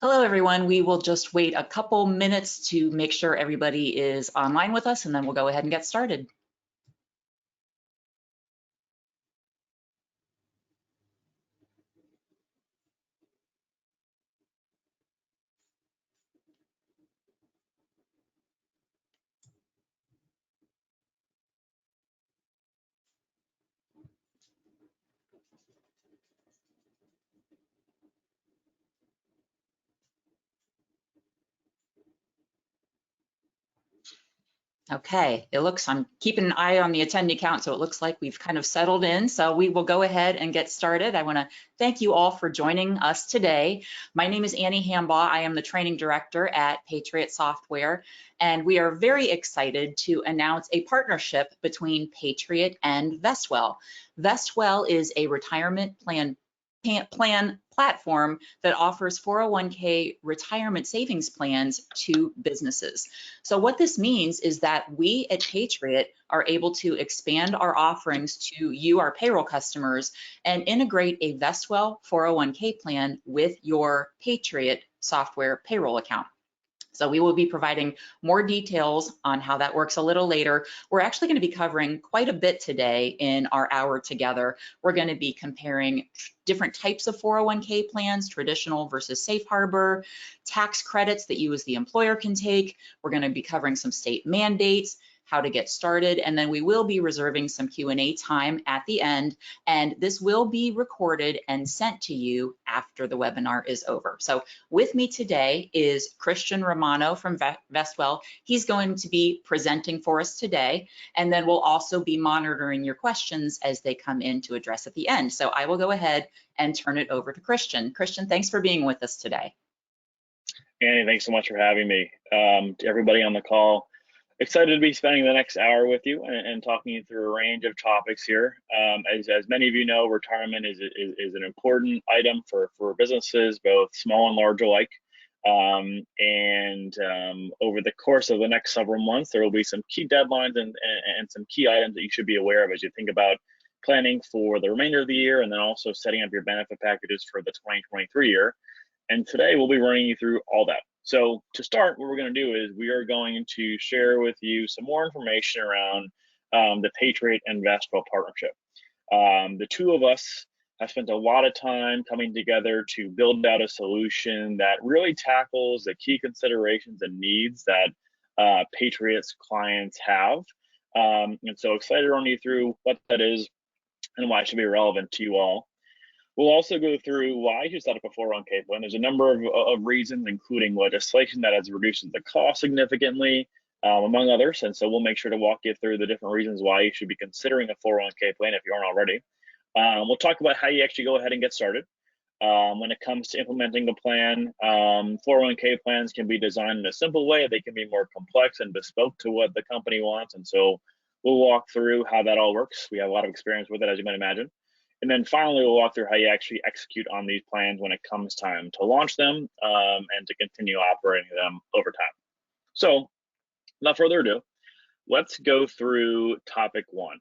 Hello, everyone. We will just wait a couple minutes to make sure everybody is online with us, and then we'll go ahead and get started. Okay, I'm keeping an eye on the attendee count, so it looks like we've kind of settled in. So we will go ahead and get started. I want to thank you all for joining us today. My name is Annie Hambaugh. I am the training director at Patriot Software, and we are very excited to announce a partnership between Patriot and Vestwell. Vestwell is a retirement plan platform that offers 401k retirement savings plans to businesses. So what this means is that we at Patriot are able to expand our offerings to you, our payroll customers, and integrate a Vestwell 401k plan with your Patriot software payroll account. So we will be providing more details on how that works a little later. We're actually going to be covering quite a bit today in our hour together. We're going to be comparing different types of 401k plans, traditional versus safe harbor, tax credits that you as the employer can take. We're going to be covering some state mandates, how to get started, and then we will be reserving some Q&A time at the end, and this will be recorded and sent to you after the webinar is over. So with me today is Christian Romano from Vestwell. He's going to be presenting for us today, and then we'll also be monitoring your questions as they come in to address at the end. So I will go ahead and turn it over to Christian. Christian, thanks for being with us today. Annie, thanks so much for having me. To everybody on the call, excited to be spending the next hour with you and talking you through a range of topics here. As many of you know, retirement is an important item for businesses, both small and large alike. Over the course of the next several months, there will be some key deadlines and some key items that you should be aware of as you think about planning for the remainder of the year, and then also setting up your benefit packages for the 2023 year. And today we'll be running you through all that. So to start, what we're going to do is we are going to share with you some more information around the Patriot and Vestwell partnership. The two of us have spent a lot of time coming together to build out a solution that really tackles the key considerations and needs that Patriot's clients have. And so excited to run you through what that is and why it should be relevant to you all. We'll also go through why you should set up a 401k plan. There's a number of reasons, including legislation that has reduced the cost significantly, among others. And so we'll make sure to walk you through the different reasons why you should be considering a 401k plan if you aren't already. We'll talk about how you actually go ahead and get started. When it comes to implementing a plan, 401k plans can be designed in a simple way. They can be more complex and bespoke to what the company wants. And so we'll walk through how that all works. We have a lot of experience with it, as you might imagine. And then finally, we'll walk through how you actually execute on these plans when it comes time to launch them and to continue operating them over time. So without further ado, let's go through topic one.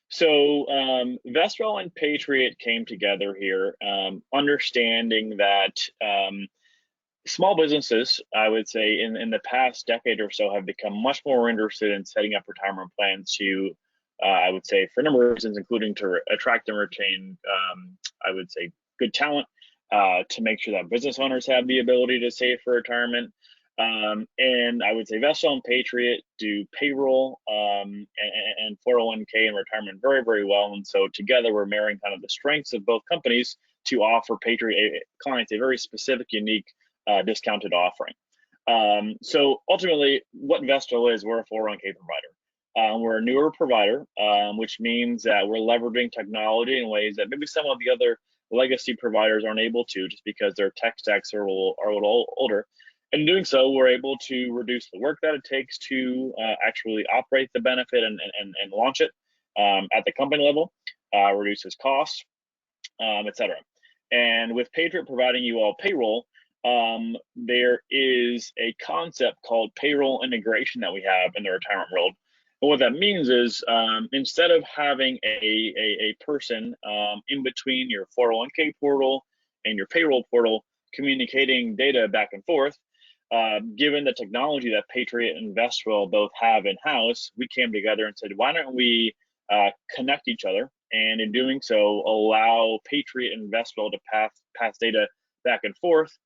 So Vestwell and Patriot came together here, understanding that small businesses, I would say, in the past decade or so have become much more interested in setting up retirement plans to I would say for a number of reasons, including to attract and retain, I would say, good talent, to make sure that business owners have the ability to save for retirement. And I would say Vestwell and Patriot do payroll and 401k and retirement very, very well. And so together we're marrying kind of the strengths of both companies to offer Patriot clients a very specific, unique, discounted offering. So ultimately, what Vestwell is, we're a 401k provider. We're a newer provider, which means that we're leveraging technology in ways that maybe some of the other legacy providers aren't able to, just because their tech stacks are a little older. In doing so, we're able to reduce the work that it takes to actually operate the benefit and launch it at the company level, reduces costs, etc. And with Patriot providing you all payroll, there is a concept called payroll integration that we have in the retirement world. But what that means is instead of having a person in between your 401k portal and your payroll portal, communicating data back and forth, given the technology that Patriot and Vestwell both have in-house, we came together and said, why don't we connect each other, and in doing so, allow Patriot and Vestwell to pass data back and forth,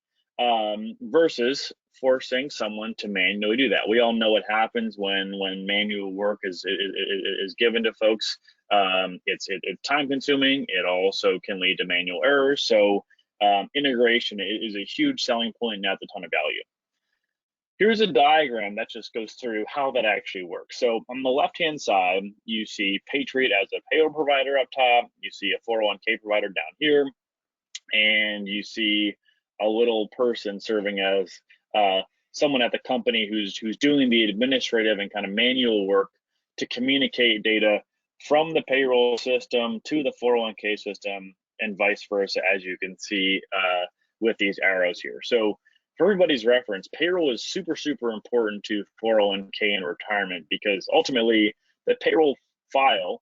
versus forcing someone to manually do that. We all know what happens when manual work is given to folks. It's time consuming. It also can lead to manual errors. So integration is a huge selling point and adds a ton of value. Here's a diagram that just goes through how that actually works. So on the left-hand side, you see Patriot as a payroll provider up top. You see a 401k provider down here, and you see a little person serving as someone at the company who's doing the administrative and kind of manual work to communicate data from the payroll system to the 401k system and vice versa, as you can see with these arrows here. So for everybody's reference, payroll is super, super important to 401k and retirement, because ultimately the payroll file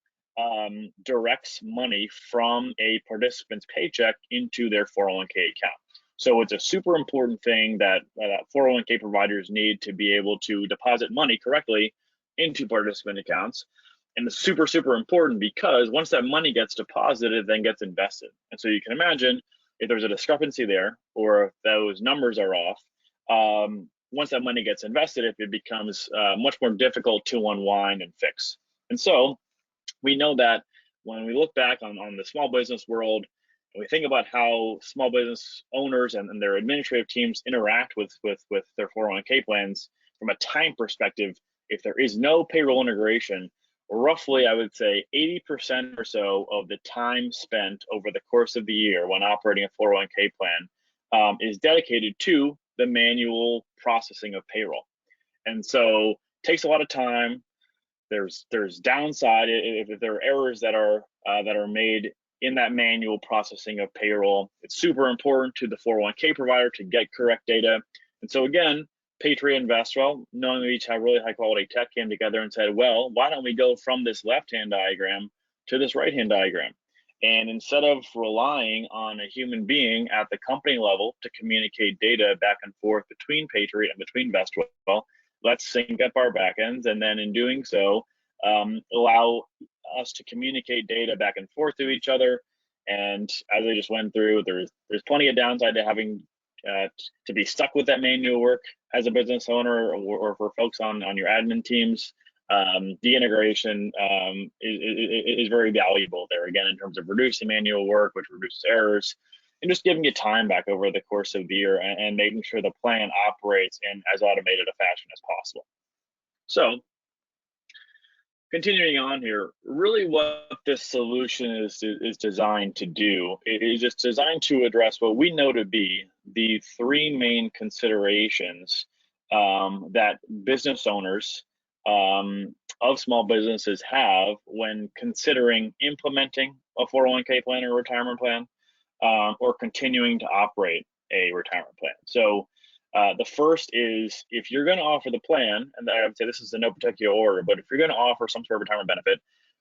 directs money from a participant's paycheck into their 401k account. So it's a super important thing that 401k providers need to be able to deposit money correctly into participant accounts. And it's super, super important because once that money gets deposited, it then gets invested. And so you can imagine if there's a discrepancy there, or if those numbers are off, once that money gets invested, it becomes much more difficult to unwind and fix. And so we know that when we look back on the small business world, and we think about how small business owners and their administrative teams interact with their 401k plans from a time perspective, if there is no payroll integration, roughly, I would say 80% or so of the time spent over the course of the year when operating a 401k plan is dedicated to the manual processing of payroll. And so it takes a lot of time. There's downside if there are errors that are made in that manual processing of payroll. It's super important to the 401k provider to get correct data. And so again, Patriot and Vestwell, knowing we each have really high quality tech, came together and said, well, why don't we go from this left-hand diagram to this right-hand diagram? And instead of relying on a human being at the company level to communicate data back and forth between Patriot and between Vestwell, let's sync up our backends, and then in doing so, allow us to communicate data back and forth to each other. And as I just went through, there's plenty of downside to having to be stuck with that manual work as a business owner, or for folks on your admin teams. The integration is very valuable there, again, in terms of reducing manual work, which reduces errors, and just giving you time back over the course of the year, and making sure the plan operates in as automated a fashion as possible. So continuing on here, really what this solution is designed to do is it's designed to address what we know to be the three main considerations that business owners of small businesses have when considering implementing a 401k plan or retirement plan, or continuing to operate a retirement plan. So the first is, if you're going to offer the plan, and I would say this is in no particular order, but if you're going to offer some sort of retirement benefit,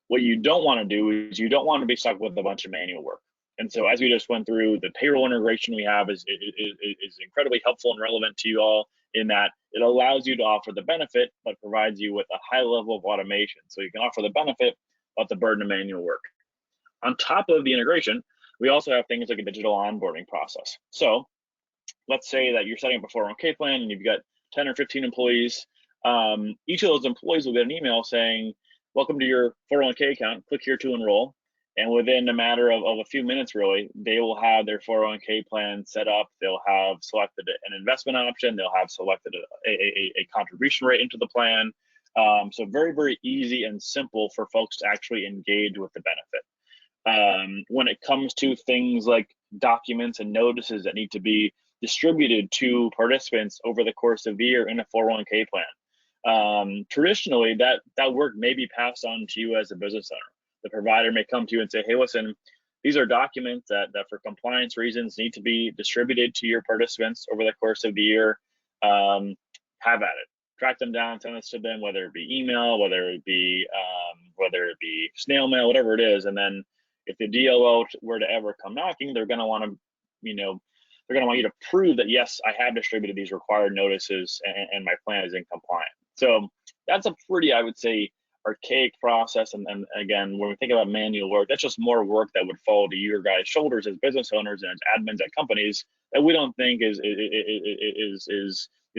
what you don't want to do is you don't want to be stuck with a bunch of manual work. And so as we just went through, the payroll integration we have is incredibly helpful and relevant to you all, in that it allows you to offer the benefit, but provides you with a high level of automation. So you can offer the benefit without the burden of manual work. On top of the integration, we also have things like a digital onboarding process. So let's say that you're setting up a 401k plan and you've got 10 or 15 employees. Each of those employees will get an email saying, welcome to your 401k account, click here to enroll. And within a matter of a few minutes, really, they will have their 401k plan set up. They'll have selected an investment option. They'll have selected a contribution rate into the plan. So very, very easy and simple for folks to actually engage with the benefit. When it comes to things like documents and notices that need to be distributed to participants over the course of the year in a 401k plan, traditionally that work may be passed on to you as a business owner. The provider may come to you and say, hey, listen, these are documents that for compliance reasons need to be distributed to your participants over the course of the year. Have at it. Track them down, send this to them, whether it be email, whether it be snail mail, whatever it is. And then if the DLO were to ever come knocking, they're going to want to, they're going to want you to prove that, yes, I have distributed these required notices and my plan is in compliance. So that's a pretty, I would say, archaic process. And again, when we think about manual work, that's just more work that would fall to your guys' shoulders as business owners and as admins at companies that we don't think is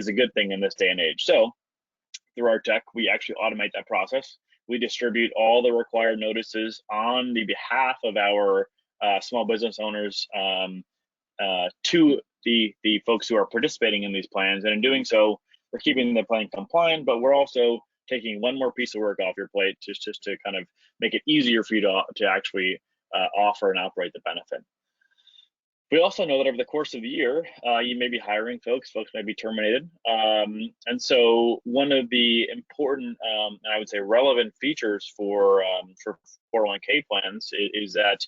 a good thing in this day and age. So through our tech, we actually automate that process. We distribute all the required notices on the behalf of our small business owners to the folks who are participating in these plans. And in doing so, we're keeping the plan compliant, but we're also taking one more piece of work off your plate just to kind of make it easier for you to actually offer and operate the benefit. We also know that over the course of the year, you may be hiring folks may be terminated. And so one of the important, and I would say relevant features for 401k plans is that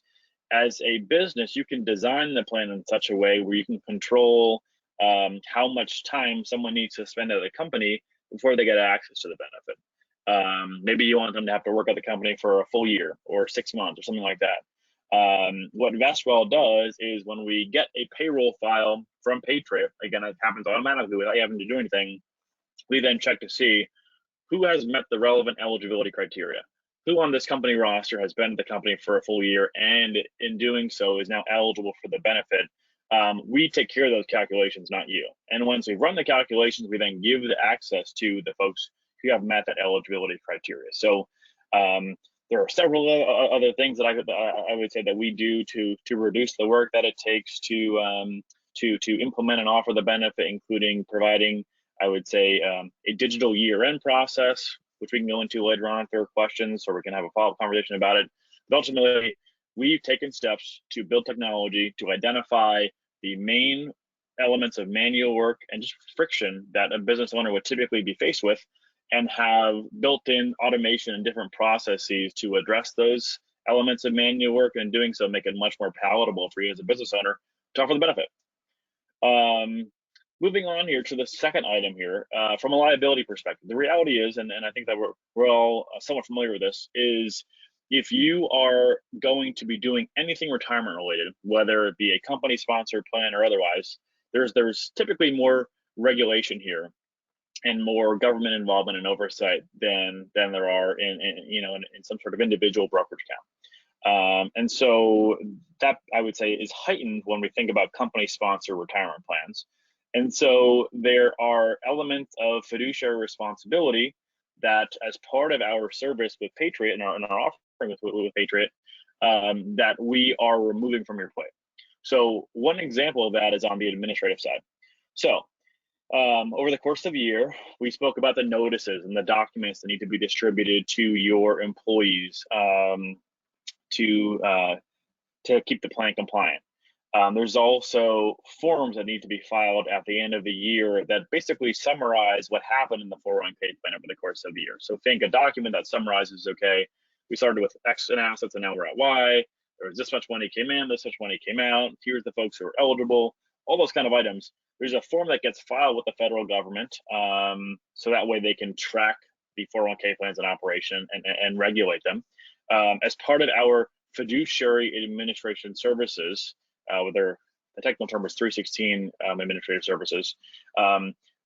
as a business, you can design the plan in such a way where you can control how much time someone needs to spend at the company before they get access to the benefit. Maybe you want them to have to work at the company for a full year or 6 months or something like that. What Vestwell does is when we get a payroll file from Patriot, again, it happens automatically without you having to do anything, we then check to see who has met the relevant eligibility criteria. Who on this company roster has been at the company for a full year and in doing so is now eligible for the benefit. We take care of those calculations, not you. And once we run the calculations, we then give the access to the folks who have met that eligibility criteria. So there are several other things that I would say that we do to reduce the work that it takes to implement and offer the benefit, including providing, I would say, a digital year-end process, which we can go into later on if there are questions, or we can have a follow-up conversation about it. But ultimately, we've taken steps to build technology to identify the main elements of manual work and just friction that a business owner would typically be faced with, and have built-in automation and different processes to address those elements of manual work, and doing so make it much more palatable for you as a business owner to offer the benefit. Moving on here to the second item here, from a liability perspective, the reality is, and I think that we're all somewhat familiar with this, is if you are going to be doing anything retirement related, whether it be a company sponsored plan or otherwise, there's typically more regulation here and more government involvement and oversight than there are in some sort of individual brokerage account. And so that, I would say, is heightened when we think about company sponsor retirement plans. And so there are elements of fiduciary responsibility that, as part of our service with Patriot and our offering with Patriot, that we are removing from your plate. So one example of that is on the administrative side. So over the course of the year, we spoke about the notices and the documents that need to be distributed to your employees to keep the plan compliant. There's also forms that need to be filed at the end of the year that basically summarize what happened in the 401k plan over the course of the year. So think a document that summarizes, okay, we started with X in assets and now we're at Y. There was this much money came in, this much money came out. Here's the folks who are eligible, all those kind of items. There's a form that gets filed with the federal government, so that way they can track the 401k plans in operation and regulate them. As part of our fiduciary administration services, the technical term is 316 administrative services,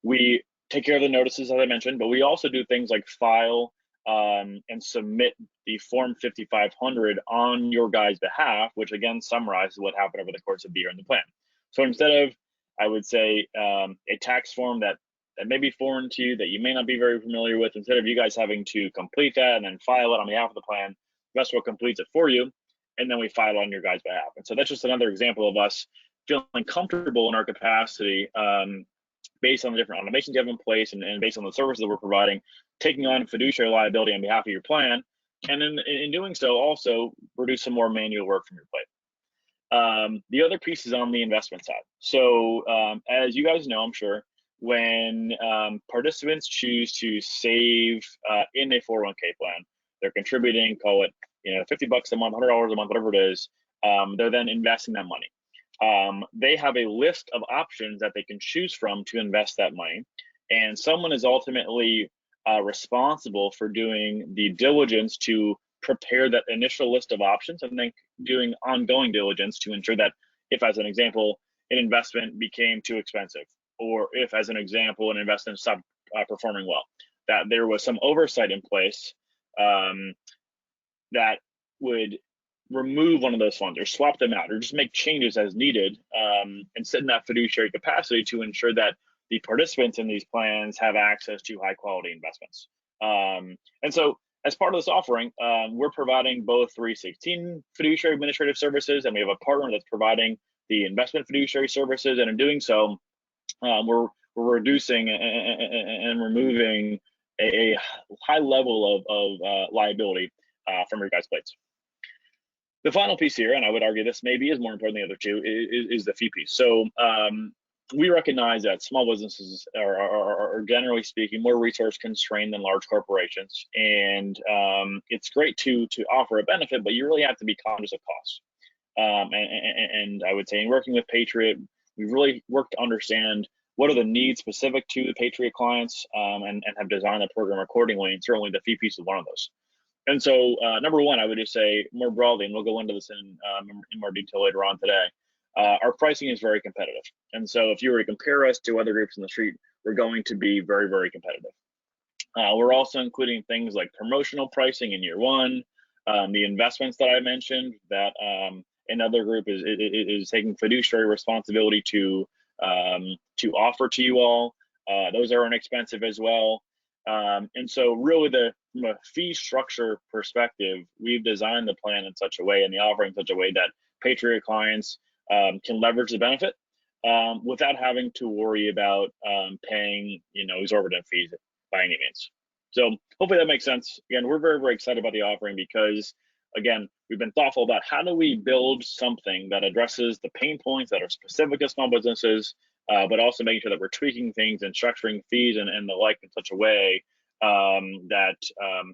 we take care of the notices, as I mentioned, but we also do things like file and submit the Form 5500 on your guys' behalf, which again summarizes what happened over the course of the year in the plan. So instead of, I would say, a tax form that may be foreign to you, that you may not be very familiar with, instead of you guys having to complete that and then file it on behalf of the plan, Vestwell completes it for you, and then we file on your guys' behalf. And so that's just another example of us feeling comfortable in our capacity, based on the different automations you have in place and based on the services that we're providing, taking on fiduciary liability on behalf of your plan, and in doing so also reduce some more manual work from your plate. The other piece is on the investment side. So as you guys know, I'm sure, when participants choose to save in a 401k plan, they're contributing, call it, $50 a month, $100 a month, whatever it is. They're then investing that money. They have a list of options that they can choose from to invest that money, and someone is ultimately responsible for doing the diligence to prepare that initial list of options, and then doing ongoing diligence to ensure that if, as an example, an investment became too expensive, or if, as an example, an investment stopped performing well, that there was some oversight in place that would remove one of those funds or swap them out or just make changes as needed, and sit in that fiduciary capacity to ensure that the participants in these plans have access to high quality investments. And so as part of this offering, we're providing both 316 fiduciary administrative services, and we have a partner that's providing the investment fiduciary services. And in doing so, we're reducing and removing a high level of liability from your guys' plates. The final piece here, and I would argue this maybe is more important than the other two, is the fee piece. So we recognize that small businesses are generally speaking more resource constrained than large corporations, and it's great to offer a benefit, but you really have to be conscious of costs. And I would say in working with Patriot, we've really worked to understand what are the needs specific to the Patriot clients, and have designed the program accordingly, and certainly the fee piece is one of those. And so number one, I would just say more broadly, and we'll go into this in more detail later on today, our pricing is very competitive. And so if you were to compare us to other groups in the street, we're going to be very, very competitive. We're also including things like promotional pricing in year one, the investments that I mentioned that another group is taking fiduciary responsibility to offer to you all. Those are inexpensive as well. And so really from a fee structure perspective, we've designed the plan in such a way and the offering in such a way that Patriot clients can leverage the benefit without having to worry about paying exorbitant fees by any means. So hopefully that makes sense. Again, we're very, very excited about the offering because, again, we've been thoughtful about how do we build something that addresses the pain points that are specific to small businesses, but also making sure that we're tweaking things and structuring fees and the like in such a way that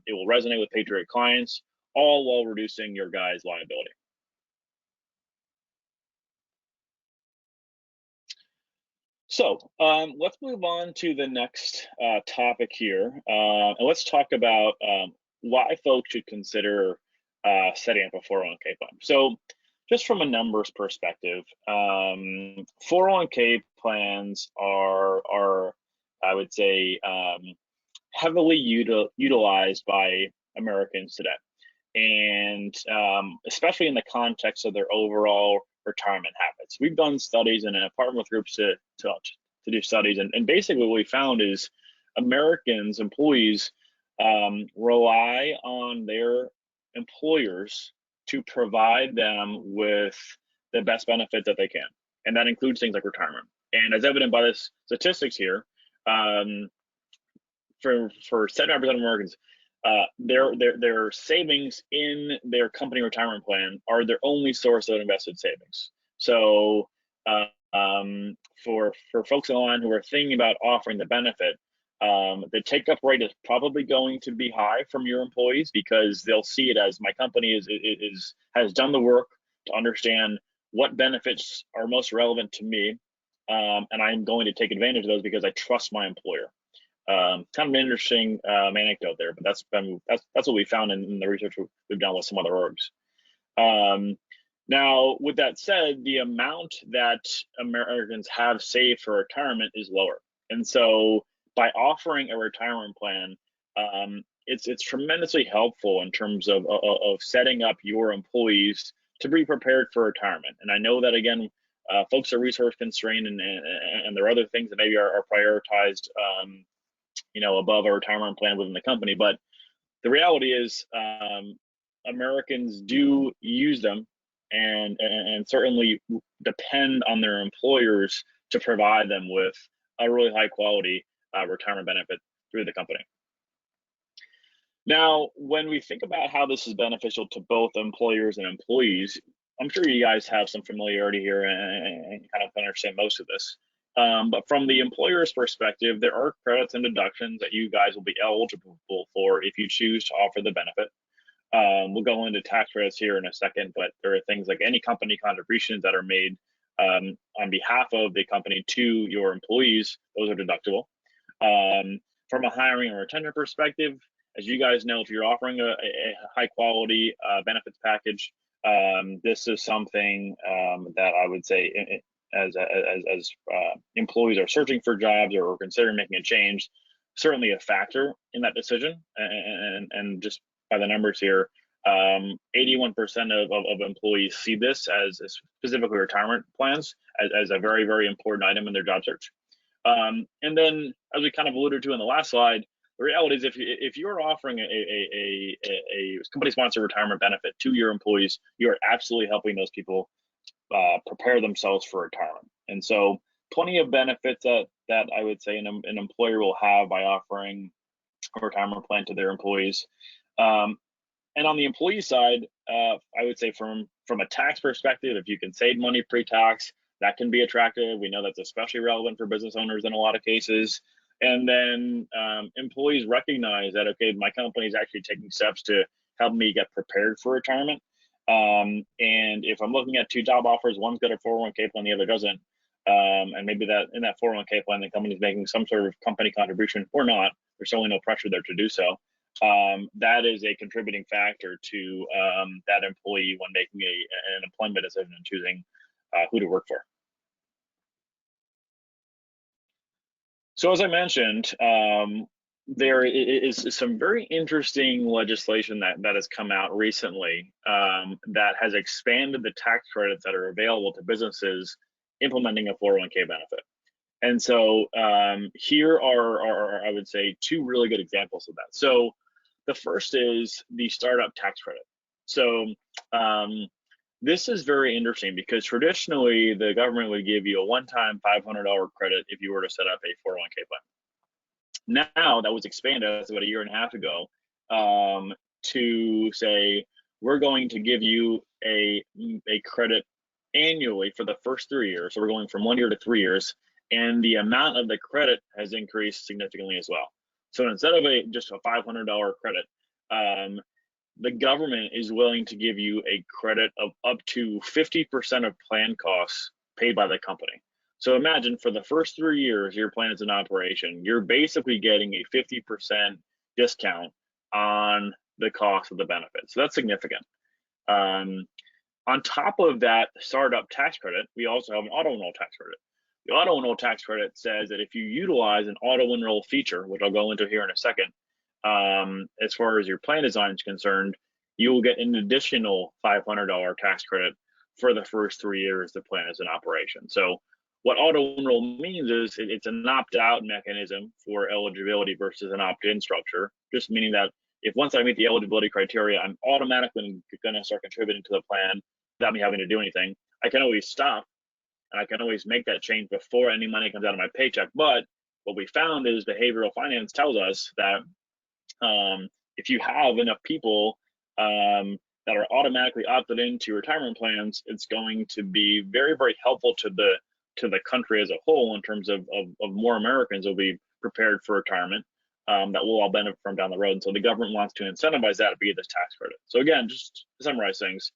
it will resonate with Patriot clients, all while reducing your guys' liability. So let's move on to the next topic here, and let's talk about why folks should consider setting up a 401k plan. So just from a numbers perspective, 401k plans are I would say, heavily utilized by Americans today. And especially in the context of their overall retirement habits. We've done studies and partnered with groups to do studies. And basically what we found is Americans, employees, rely on their employers to provide them with the best benefits that they can. And that includes things like retirement. And as evident by the statistics here, for 79% of Americans, their savings in their company retirement plan are their only source of invested savings. So for folks on the line who are thinking about offering the benefit, the take-up rate is probably going to be high from your employees because they'll see it as my company has done the work to understand what benefits are most relevant to me, and I'm going to take advantage of those because I trust my employer. Kind of an interesting anecdote there, but that's what we found in the research we've done with some other orgs. Now, with that said, the amount that Americans have saved for retirement is lower, and so by offering a retirement plan, it's tremendously helpful in terms of setting up your employees to be prepared for retirement. And I know that again, folks are resource constrained, and there are other things that maybe are prioritized, above a retirement plan within the company. But the reality is, Americans do use them and certainly depend on their employers to provide them with a really high quality retirement benefit through the company. Now, when we think about how this is beneficial to both employers and employees, I'm sure you guys have some familiarity here and kind of understand most of this. But from the employer's perspective, there are credits and deductions that you guys will be eligible for if you choose to offer the benefit. We'll go into tax credits here in a second, but there are things like any company contributions that are made on behalf of the company to your employees. Those are deductible. From a hiring or retention perspective, as you guys know, if you're offering a high quality benefits package, this is something that I would say employees are searching for jobs or considering making a change, certainly a factor in that decision. And just by the numbers here, 81% of employees see this as specifically retirement plans as a very, very important item in their job search. And then, as we kind of alluded to in the last slide, the reality is if you're offering a company-sponsored retirement benefit to your employees, you are absolutely helping those people prepare themselves for retirement. And so plenty of benefits that I would say an employer will have by offering a retirement plan to their employees. And on the employee side, I would say from a tax perspective, if you can save money pre-tax, that can be attractive. We know that's especially relevant for business owners in a lot of cases. And then employees recognize that, okay, my company is actually taking steps to help me get prepared for retirement. And if I'm looking at two job offers, one's got a 401k plan, the other doesn't, and maybe that in that 401k plan, the company's making some sort of company contribution or not, there's certainly no pressure there to do so. That is a contributing factor to that employee when making an employment decision and choosing who to work for. So as I mentioned, there is some very interesting legislation that has come out recently that has expanded the tax credits that are available to businesses implementing a 401k benefit. And so here are, I would say, two really good examples of that. So the first is the startup tax credit. So this is very interesting because traditionally the government would give you a one-time $500 credit if you were to set up a 401k plan. Now that was expanded about a year and a half ago to say we're going to give you a credit annually for the first 3 years. So we're going from 1 year to 3 years, and the amount of the credit has increased significantly as well. So instead of just a $500 credit, the government is willing to give you a credit of up to 50% of plan costs paid by the company. So imagine for the first 3 years your plan is in operation, you're basically getting a 50% discount on the cost of the benefit. So that's significant. On top of that startup tax credit, we also have an auto enroll tax credit. The auto enroll tax credit says that if you utilize an auto enroll feature, which I'll go into here in a second, as far as your plan design is concerned, you will get an additional $500 tax credit for the first 3 years the plan is in operation. So what auto enroll means is it's an opt-out mechanism for eligibility versus an opt-in structure, just meaning that if once I meet the eligibility criteria, I'm automatically going to start contributing to the plan without me having to do anything. I can always stop, and I can always make that change before any money comes out of my paycheck. But what we found is behavioral finance tells us that if you have enough people that are automatically opted into retirement plans, it's going to be very, very helpful to the country as a whole in terms of more Americans will be prepared for retirement that we'll all benefit from down the road. And so the government wants to incentivize that via this tax credit. So again, just to summarize things,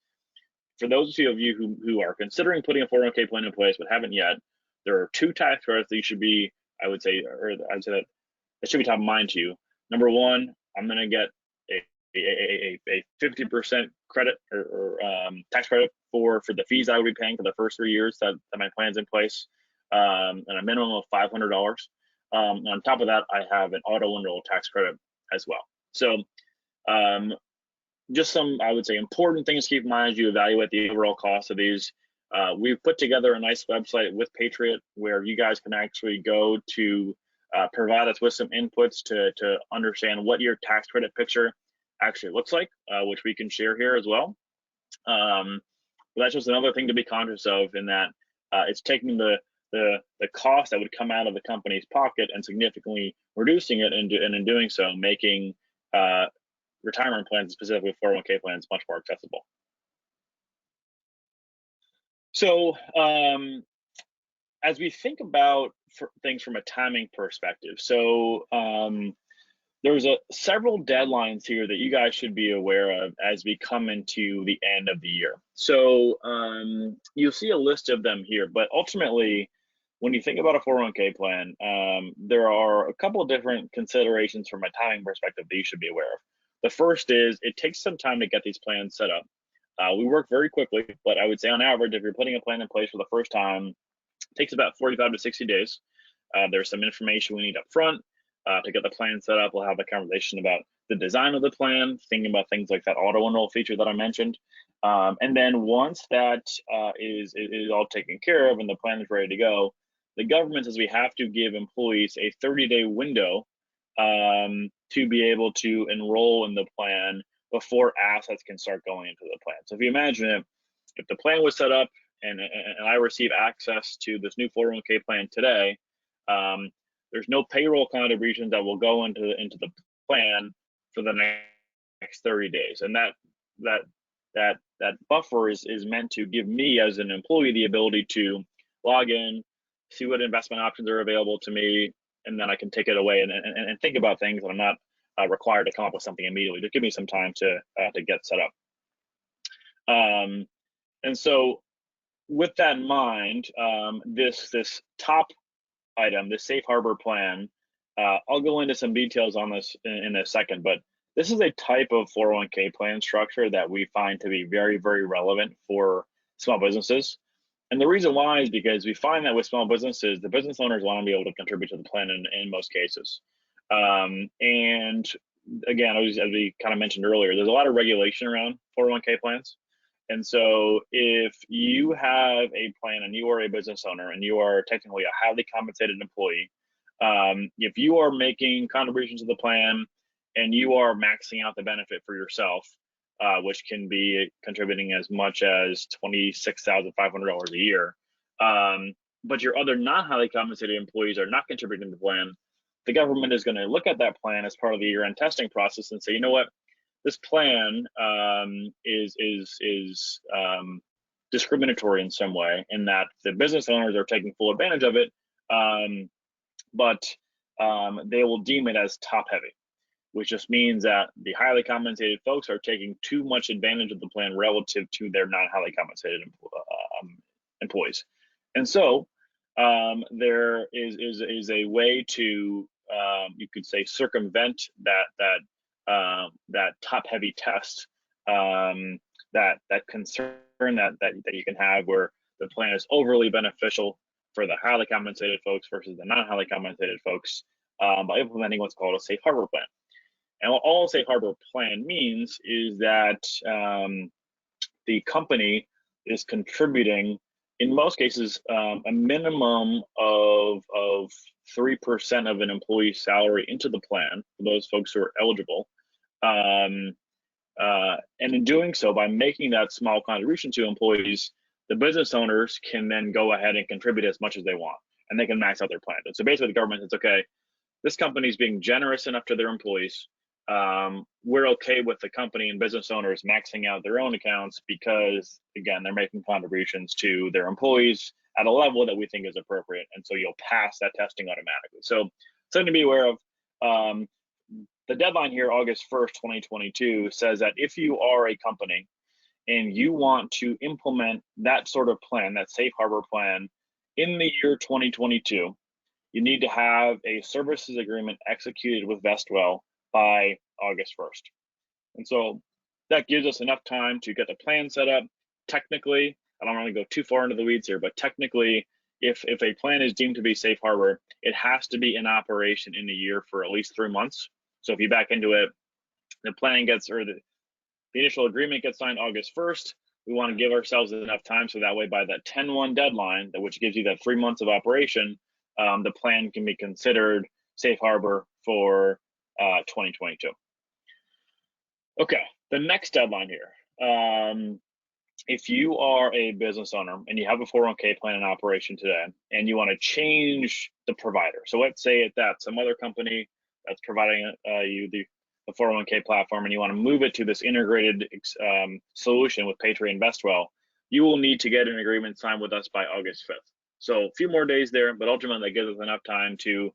for those of you who are considering putting a 401k plan in place but haven't yet, there are two tax credits that you should be, I would say that should be top of mind to you. Number one, I'm going to get a 50% credit or tax credit for the fees I would be paying for the first 3 years that my plan's in place, and a minimum of $500. On top of that, I have an auto enroll tax credit as well. So just some, I would say, important things to keep in mind as you evaluate the overall cost of these. We've put together a nice website with Patriot where you guys can actually go to provide us with some inputs to understand what your tax credit picture actually looks like, which we can share here as well. But that's just another thing to be conscious of, in that it's taking the cost that would come out of the company's pocket and significantly reducing it, and in doing so, making retirement plans, specifically 401k plans, much more accessible. So as we think about things from a timing perspective, so there's several deadlines here that you guys should be aware of as we come into the end of the year. So you'll see a list of them here, but ultimately, when you think about a 401k plan, there are a couple of different considerations from a timing perspective that you should be aware of. The first is it takes some time to get these plans set up. We work very quickly, but I would say on average, if you're putting a plan in place for the first time, takes about 45 to 60 days. There's some information we need up front to get the plan set up. We'll have a conversation about the design of the plan, thinking about things like that auto enroll feature that I mentioned. And then once that is all taken care of and the plan is ready to go, the government says we have to give employees a 30-day window to be able to enroll in the plan before assets can start going into the plan. So if you imagine it, if the plan was set up and I receive access to this new 401k plan today, there's no payroll contributions that will go into the plan for the next 30 days. And that buffer is meant to give me as an employee the ability to log in, see what investment options are available to me, and then I can take it away and think about things that I'm not required to come up with something immediately. Just give me some time to get set up. And so with that in mind, this top item, this safe harbor plan, I'll go into some details on this in a second, but this is a type of 401k plan structure that we find to be very, very relevant for small businesses. And the reason why is because we find that with small businesses, the business owners want to be able to contribute to the plan in most cases. And again, as we kind of mentioned earlier, there's a lot of regulation around 401k plans. And so if you have a plan and you are a business owner and you are technically a highly compensated employee, if you are making contributions to the plan and you are maxing out the benefit for yourself, which can be contributing as much as $26,500 a year, but your other non-highly compensated employees are not contributing to the plan, the government is going to look at that plan as part of the year-end testing process and say, you know what, this plan is discriminatory in some way, in that the business owners are taking full advantage of it, but they will deem it as top-heavy, which just means that the highly compensated folks are taking too much advantage of the plan relative to their non-highly compensated employees. And so there is a way to, you could say, circumvent that top-heavy test, that concern that you can have where the plan is overly beneficial for the highly compensated folks versus the non-highly compensated folks, by implementing what's called a safe harbor plan. And what all safe harbor plan means is that the company is contributing, in most cases, a minimum of 3% of an employee's salary into the plan for those folks who are eligible. And in doing so, by making that small contribution to employees, the business owners can then go ahead and contribute as much as they want, and they can max out their plan. And so basically the government says, okay, this company is being generous enough to their employees. We're okay with the company and business owners maxing out their own accounts because, again, they're making contributions to their employees at a level that we think is appropriate. And so you'll pass that testing automatically. So something to be aware of. The deadline here, August 1st, 2022, says that if you are a company and you want to implement that sort of plan, that safe harbor plan, in the year 2022, you need to have a services agreement executed with Vestwell by August 1st. And so that gives us enough time to get the plan set up. Technically, I don't want to go too far into the weeds here, but technically, if a plan is deemed to be safe harbor, it has to be in operation in a year for at least 3 months. So if you back into it, the plan gets, or the initial agreement gets signed August 1st. We want to give ourselves enough time so that way by that 10/1 deadline, which gives you that 3 months of operation, the plan can be considered safe harbor for 2022. Okay, the next deadline here. If you are a business owner and you have a 401k plan in operation today and you want to change the provider, so let's say that some other company that's providing you the 401k platform and you want to move it to this integrated solution with Patriot and Vestwell, you will need to get an agreement signed with us by August 5th. So a few more days there, but ultimately that gives us enough time to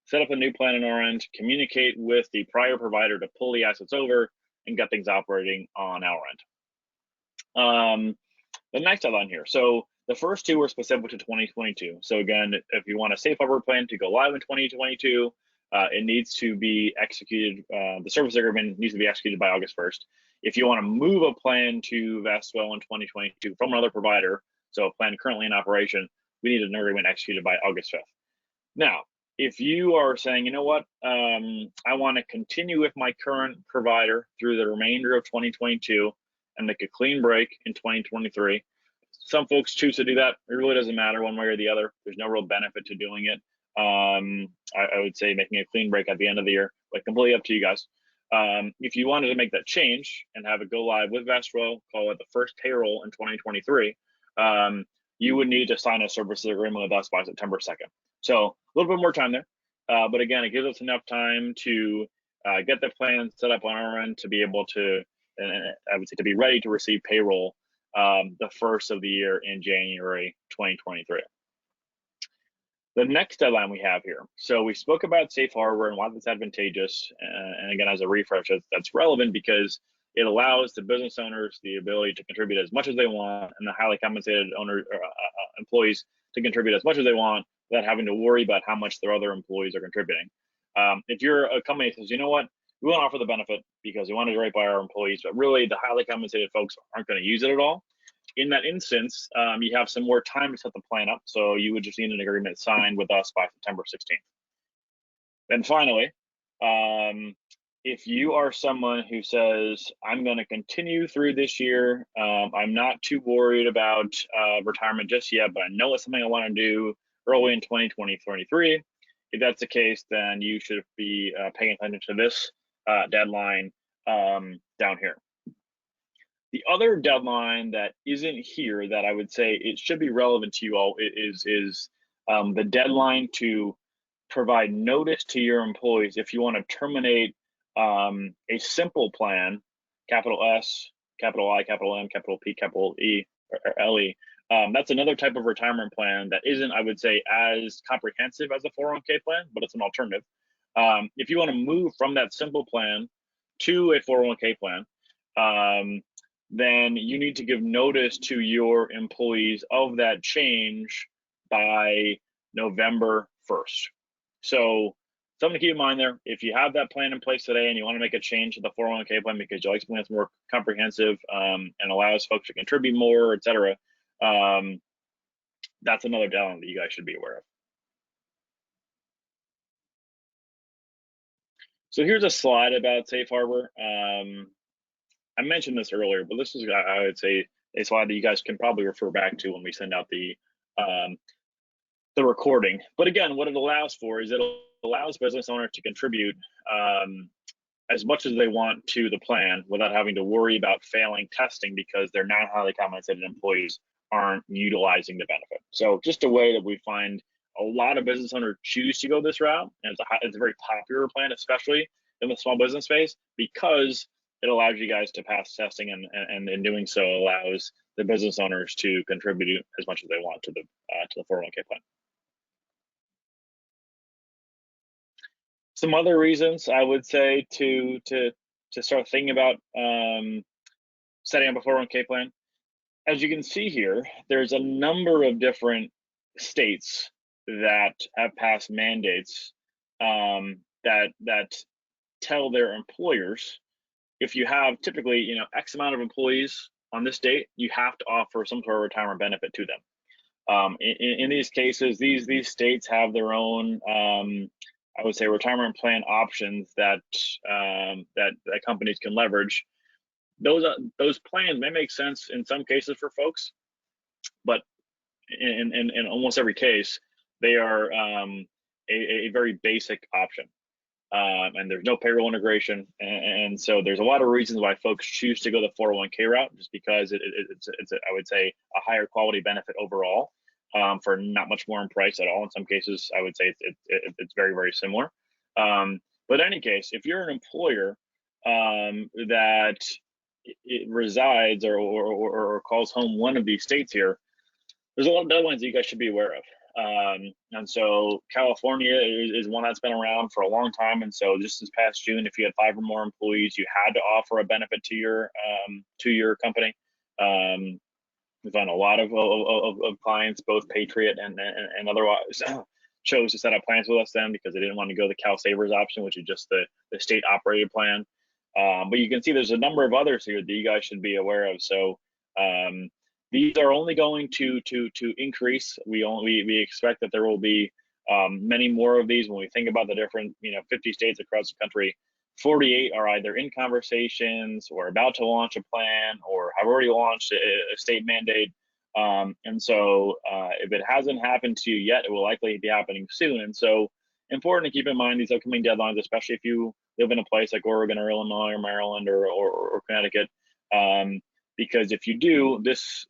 set up a new plan on our end, communicate with the prior provider to pull the assets over, and get things operating on our end. The next deadline here. So the first two were specific to 2022. So again, if you want a safe harbor plan to go live in 2022, it needs to be executed. The service agreement needs to be executed by August 1st. If you want to move a plan to Vestwell in 2022 from another provider, so a plan currently in operation, we need an agreement executed by August 5th. Now, if you are saying, you know what, I want to continue with my current provider through the remainder of 2022 and make a clean break in 2023, some folks choose to do that. It really doesn't matter one way or the other. There's no real benefit to doing it. I would say making a clean break at the end of the year, but completely up to you guys. If you wanted to make that change and have it go live with Vestwell, call it the first payroll in 2023, you would need to sign a services agreement with us by September 2nd. So a little bit more time there, but again, it gives us enough time to get the plan set up on our end to be able to, and I would say to be ready to receive payroll the first of the year in January 2023. The next deadline we have here. So we spoke about safe harbor and why that's advantageous. And again, as a refresh, that's relevant because it allows the business owners the ability to contribute as much as they want, and the highly compensated employees to contribute as much as they want without having to worry about how much their other employees are contributing. If you're a company that says, you know what, we want to offer the benefit because we want to do right by our employees, but really the highly compensated folks aren't going to use it at all. In that instance, you have some more time to set the plan up. So you would just need an agreement signed with us by September 16th. Then finally, if you are someone who says, I'm going to continue through this year, I'm not too worried about retirement just yet, but I know it's something I want to do early in 2023. If that's the case, then you should be paying attention to this deadline down here. The other deadline that isn't here that I would say it should be relevant to you all is the deadline to provide notice to your employees if you want to terminate a simple plan, capital S, capital I, capital M, capital P, capital E, or LE. That's another type of retirement plan that isn't, I would say, as comprehensive as a 401k plan, but it's an alternative. If you want to move from that simple plan to a 401k plan, then you need to give notice to your employees of that change by November 1st. So something to keep in mind there, if you have that plan in place today and you want to make a change to the 401k plan because you like something that's more comprehensive and allows folks to contribute more, et cetera, that's another deadline that you guys should be aware of. So here's a slide about Safe Harbor. I mentioned this earlier, but this is, I would say, a slide that you guys can probably refer back to when we send out the recording. But again, what it allows for is it allows business owners to contribute as much as they want to the plan without having to worry about failing testing because their non-highly compensated employees aren't utilizing the benefit. So just a way that we find a lot of business owners choose to go this route, and it's a very popular plan, especially in the small business space, because it allows you guys to pass testing, and in doing so allows the business owners to contribute as much as they want to the 401k plan. Some other reasons I would say to start thinking about setting up a 401k plan. As you can see here, there's a number of different states that have passed mandates that tell their employers, if you have typically X amount of employees on this date, you have to offer some sort of retirement benefit to them. In these cases, these states have their own I would say retirement plan options that that companies can leverage. Those plans may make sense in some cases for folks, but in almost every case, they are a very basic option. And there's no payroll integration, and so there's a lot of reasons why folks choose to go the 401k route, just because it's I would say a higher quality benefit overall for not much more in price at all. In some cases, I would say it's very, very similar. But in any case, if you're an employer that it resides or calls home one of these states here, there's a lot of deadlines that you guys should be aware of. And so California is one that's been around for a long time. And so just this past June, if you had 5 or more employees, you had to offer a benefit to your company. We found a lot of clients, both Patriot and otherwise, chose to set up plans with us then because they didn't want to go the Cal Savers option, which is just the state operated plan. But you can see there's a number of others here that you guys should be aware of. So These are only going to increase. We expect that there will be many more of these when we think about the different 50 states across the country. 48 are either in conversations or about to launch a plan or have already launched a state mandate. And so if it hasn't happened to you yet, it will likely be happening soon. And so important to keep in mind these upcoming deadlines, especially if you live in a place like Oregon or Illinois or Maryland or Connecticut. Because if you do, this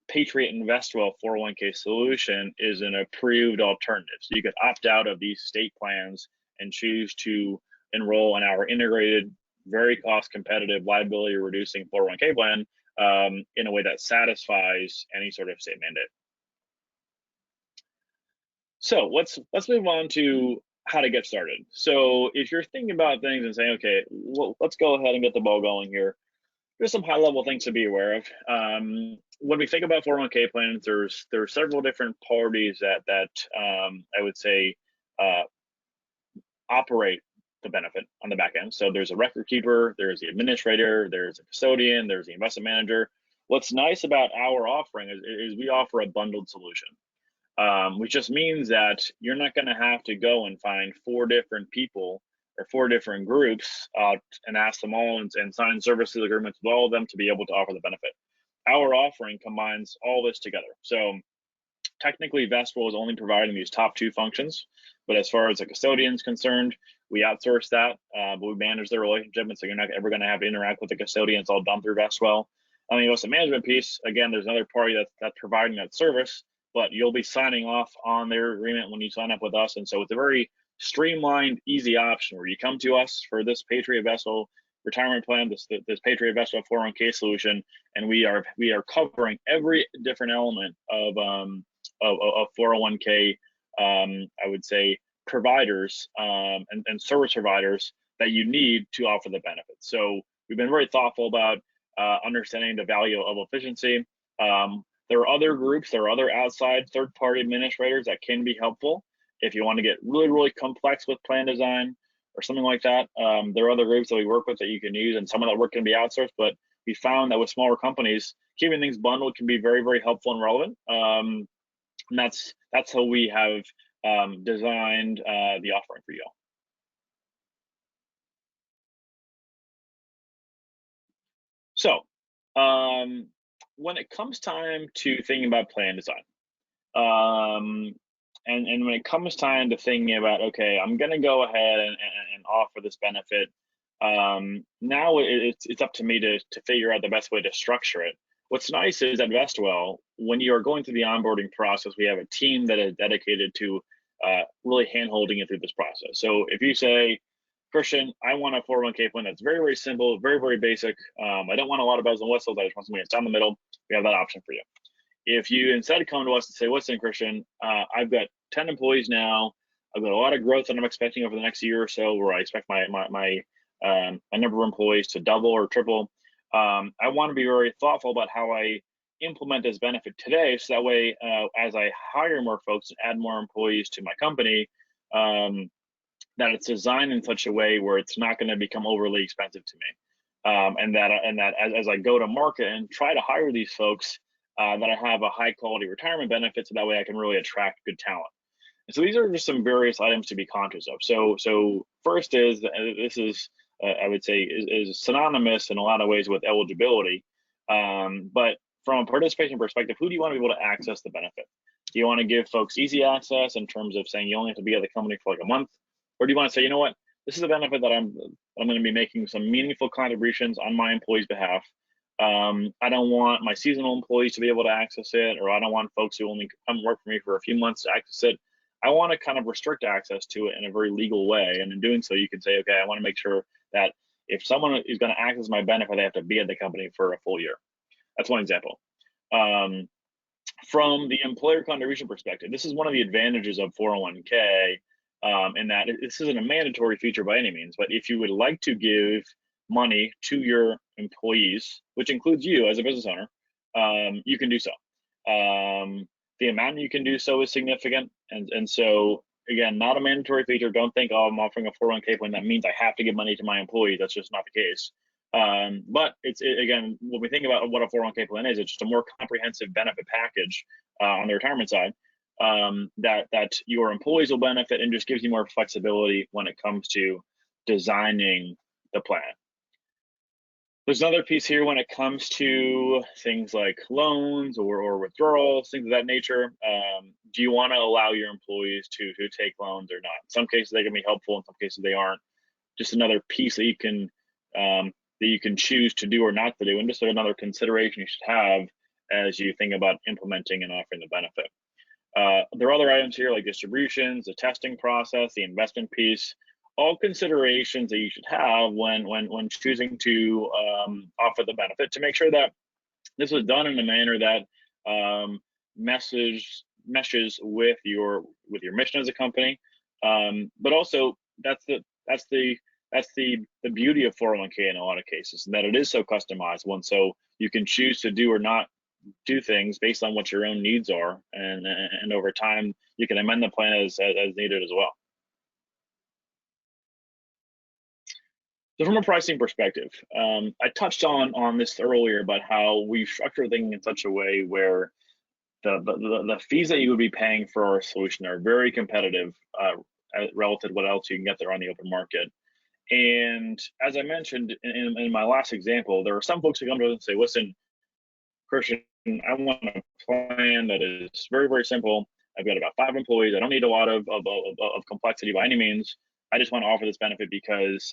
Patriot and Vestwell 401k solution is an approved alternative. So you could opt out of these state plans and choose to enroll in our integrated, very cost competitive, liability reducing 401k plan in a way that satisfies any sort of state mandate. So let's move on to how to get started. So if you're thinking about things and saying, okay, well, let's go ahead and get the ball going here, there's some high level things to be aware of. When we think about 401k plans, there are several different parties that I would say operate the benefit on the back end. So there's a record keeper, there's the administrator, there's a custodian, there's the investment manager. What's nice about our offering is we offer a bundled solution, which just means that you're not going to have to go and find 4 different people or 4 different groups and ask them all and sign services agreements with all of them to be able to offer the benefit. Our offering combines all this together. So technically, Vestwell is only providing these top 2 functions, but as far as the custodian is concerned, we outsource that, but we manage the relationship, and so you're not ever going to have to interact with the custodian. It's all done through Vestwell. On the investment management piece, again, there's another party that's providing that service, but you'll be signing off on their agreement when you sign up with us, and so it's a very streamlined, easy option where you come to us for this Patriot Vestwell retirement plan, this Patriot Vestwell 401k solution, and we are covering every different element of 401k, I would say, providers and service providers that you need to offer the benefits. So we've been very thoughtful about understanding the value of efficiency. There are other groups, there are other outside third-party administrators that can be helpful if you want to get really, really complex with plan design or something like that. There are other groups that we work with that you can use, and some of that work can be outsourced, but we found that with smaller companies, keeping things bundled can be very, very helpful and relevant. And that's how we have designed the offering for you all. So when it comes time to thinking about plan design, and when it comes time to thinking about, okay, I'm going to go ahead and offer this benefit, now it's up to me to figure out the best way to structure it. What's nice is at Vestwell, when you are going through the onboarding process, we have a team that is dedicated to really hand-holding you through this process. So if you say, Christian, I want a 401k plan that's very, very simple, very, very basic. I don't want a lot of bells and whistles. I just want something that's down the middle. We have that option for you. If you instead come to us and say, listen, Christian, I've got 10 employees now. I've got a lot of growth that I'm expecting over the next year or so, where I expect my number of employees to double or triple. I want to be very thoughtful about how I implement this benefit today, so that way, as I hire more folks and add more employees to my company, that it's designed in such a way where it's not going to become overly expensive to me, and that as I go to market and try to hire these folks, that I have a high quality retirement benefit, so that way I can really attract good talent. And so these are just some various items to be conscious of. So first is, this is I would say is synonymous in a lot of ways with eligibility, but from a participation perspective, who do you want to be able to access the benefit? Do you want to give folks easy access in terms of saying you only have to be at the company for like a month? Or do you want to say, you know what, this is a benefit that I'm going to be making some meaningful contributions on my employees' behalf. I don't want my seasonal employees to be able to access it, or I don't want folks who only come work for me for a few months to access it. I want to kind of restrict access to it in a very legal way. And in doing so, you can say, okay, I want to make sure that if someone is going to access my benefit, they have to be at the company for a full year. That's one example. From the employer contribution perspective, this is one of the advantages of 401k, in that this isn't a mandatory feature by any means, but if you would like to give money to your employees, which includes you as a business owner, you can do so. The amount you can do so is significant, and so again, not a mandatory feature. Don't think, oh, I'm offering a 401k plan, that means I have to give money to my employees. That's just not the case. But again, when we think about what a 401k plan is, it's just a more comprehensive benefit package on the retirement side that your employees will benefit, and just gives you more flexibility when it comes to designing the plan. There's another piece here when it comes to things like loans or withdrawals, things of that nature. Do you want to allow your employees to take loans or not? In some cases they can be helpful, in some cases they aren't. Just another piece that you can choose to do or not to do, and just another consideration you should have as you think about implementing and offering the benefit. There are other items here like distributions, the testing process, the investment piece, all considerations that you should have when choosing to offer the benefit, to make sure that this was done in a manner that meshes with your mission as a company. But also that's the beauty of 401k in a lot of cases, and that it is so customizable, and so you can choose to do or not do things based on what your own needs are, and over time you can amend the plan as needed as well. So from a pricing perspective, I touched on this earlier about how we structure things in such a way where the fees that you would be paying for our solution are very competitive relative to what else you can get there on the open market. And as I mentioned in my last example, there are some folks who come to us and say, listen, Christian, I want a plan that is very, very simple. I've got about 5 employees. I don't need a lot of complexity by any means. I just want to offer this benefit because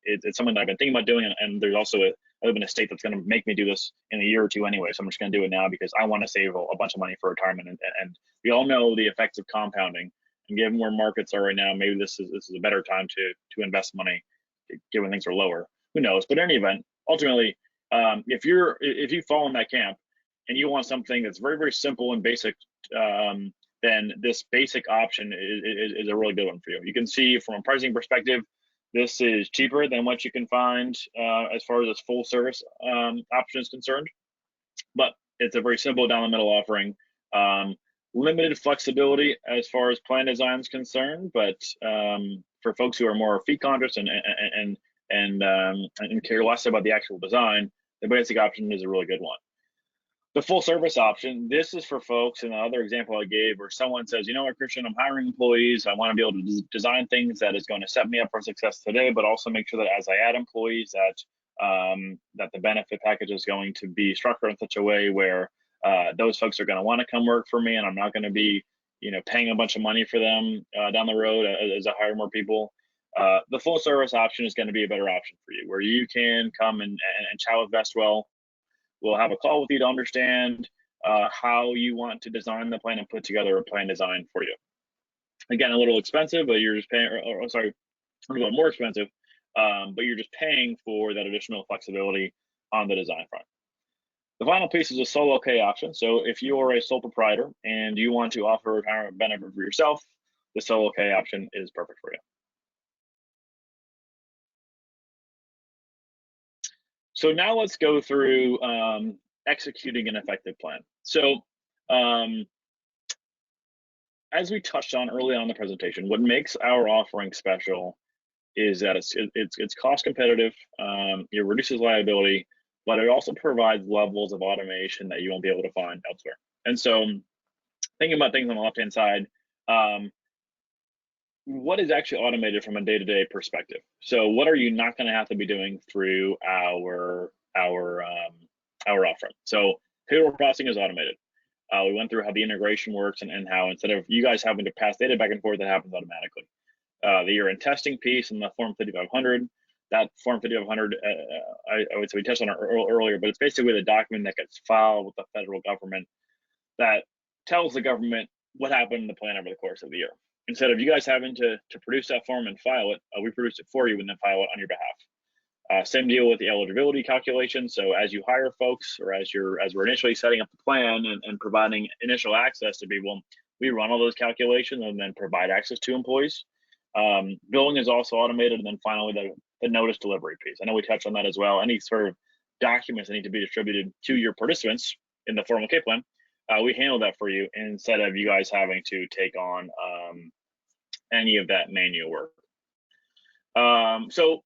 it's something that I've been thinking about doing, and there's also I live in a state that's going to make me do this in a year or two anyway, so I'm just going to do it now because I want to save a bunch of money for retirement. And we all know the effects of compounding, and given where markets are right now, maybe this is a better time to invest money, given things are lower. Who knows? But in any event, ultimately, if you fall in that camp and you want something that's very, very simple and basic, then this basic option is a really good one for you. You can see from a pricing perspective, this is cheaper than what you can find as far as this full service option is concerned, but it's a very simple down the middle offering. Limited flexibility as far as plan design is concerned, but for folks who are more fee conscious and care less about the actual design, the basic option is a really good one. The full service option, this is for folks, in the other example I gave, where someone says, you know what, Christian, I'm hiring employees. I want to be able to design things that is going to set me up for success today, but also make sure that as I add employees, that the benefit package is going to be structured in such a way where those folks are going to want to come work for me, and I'm not going to be, paying a bunch of money for them down the road as I hire more people. The full service option is going to be a better option for you, where you can come and chat with Vestwell. We'll have a call with you to understand how you want to design the plan and put together a plan design for you. Again, a little expensive, but you're just paying, or sorry, a little more expensive, but you're just paying for that additional flexibility on the design front. The final piece is a solo K option. So if you are a sole proprietor and you want to offer a retirement benefit for yourself, the solo K option is perfect for you. So now let's go through executing an effective plan. So as we touched on early on in the presentation, what makes our offering special is that it's cost competitive, it reduces liability, but it also provides levels of automation that you won't be able to find elsewhere. And so thinking about things on the left-hand side, what is actually automated from a day-to-day perspective? So what are you not going to have to be doing through our offering? So payroll processing is automated. We went through how the integration works and how instead of you guys having to pass data back and forth, that happens automatically. The year-end testing piece and the Form 5500, that Form 5500, I would say we touched on it earlier, but it's basically the document that gets filed with the federal government that tells the government what happened in the plan over the course of the year. Instead of you guys having to produce that form and file it, we produce it for you and then file it on your behalf. Same deal with the eligibility calculation. So as you hire folks, or as we're initially setting up the plan and providing initial access to people, we run all those calculations and then provide access to employees. Billing is also automated, and then finally the notice delivery piece. I know we touched on that as well. Any sort of documents that need to be distributed to your participants in the 401k plan, we handle that for you instead of you guys having to take on any of that manual work. So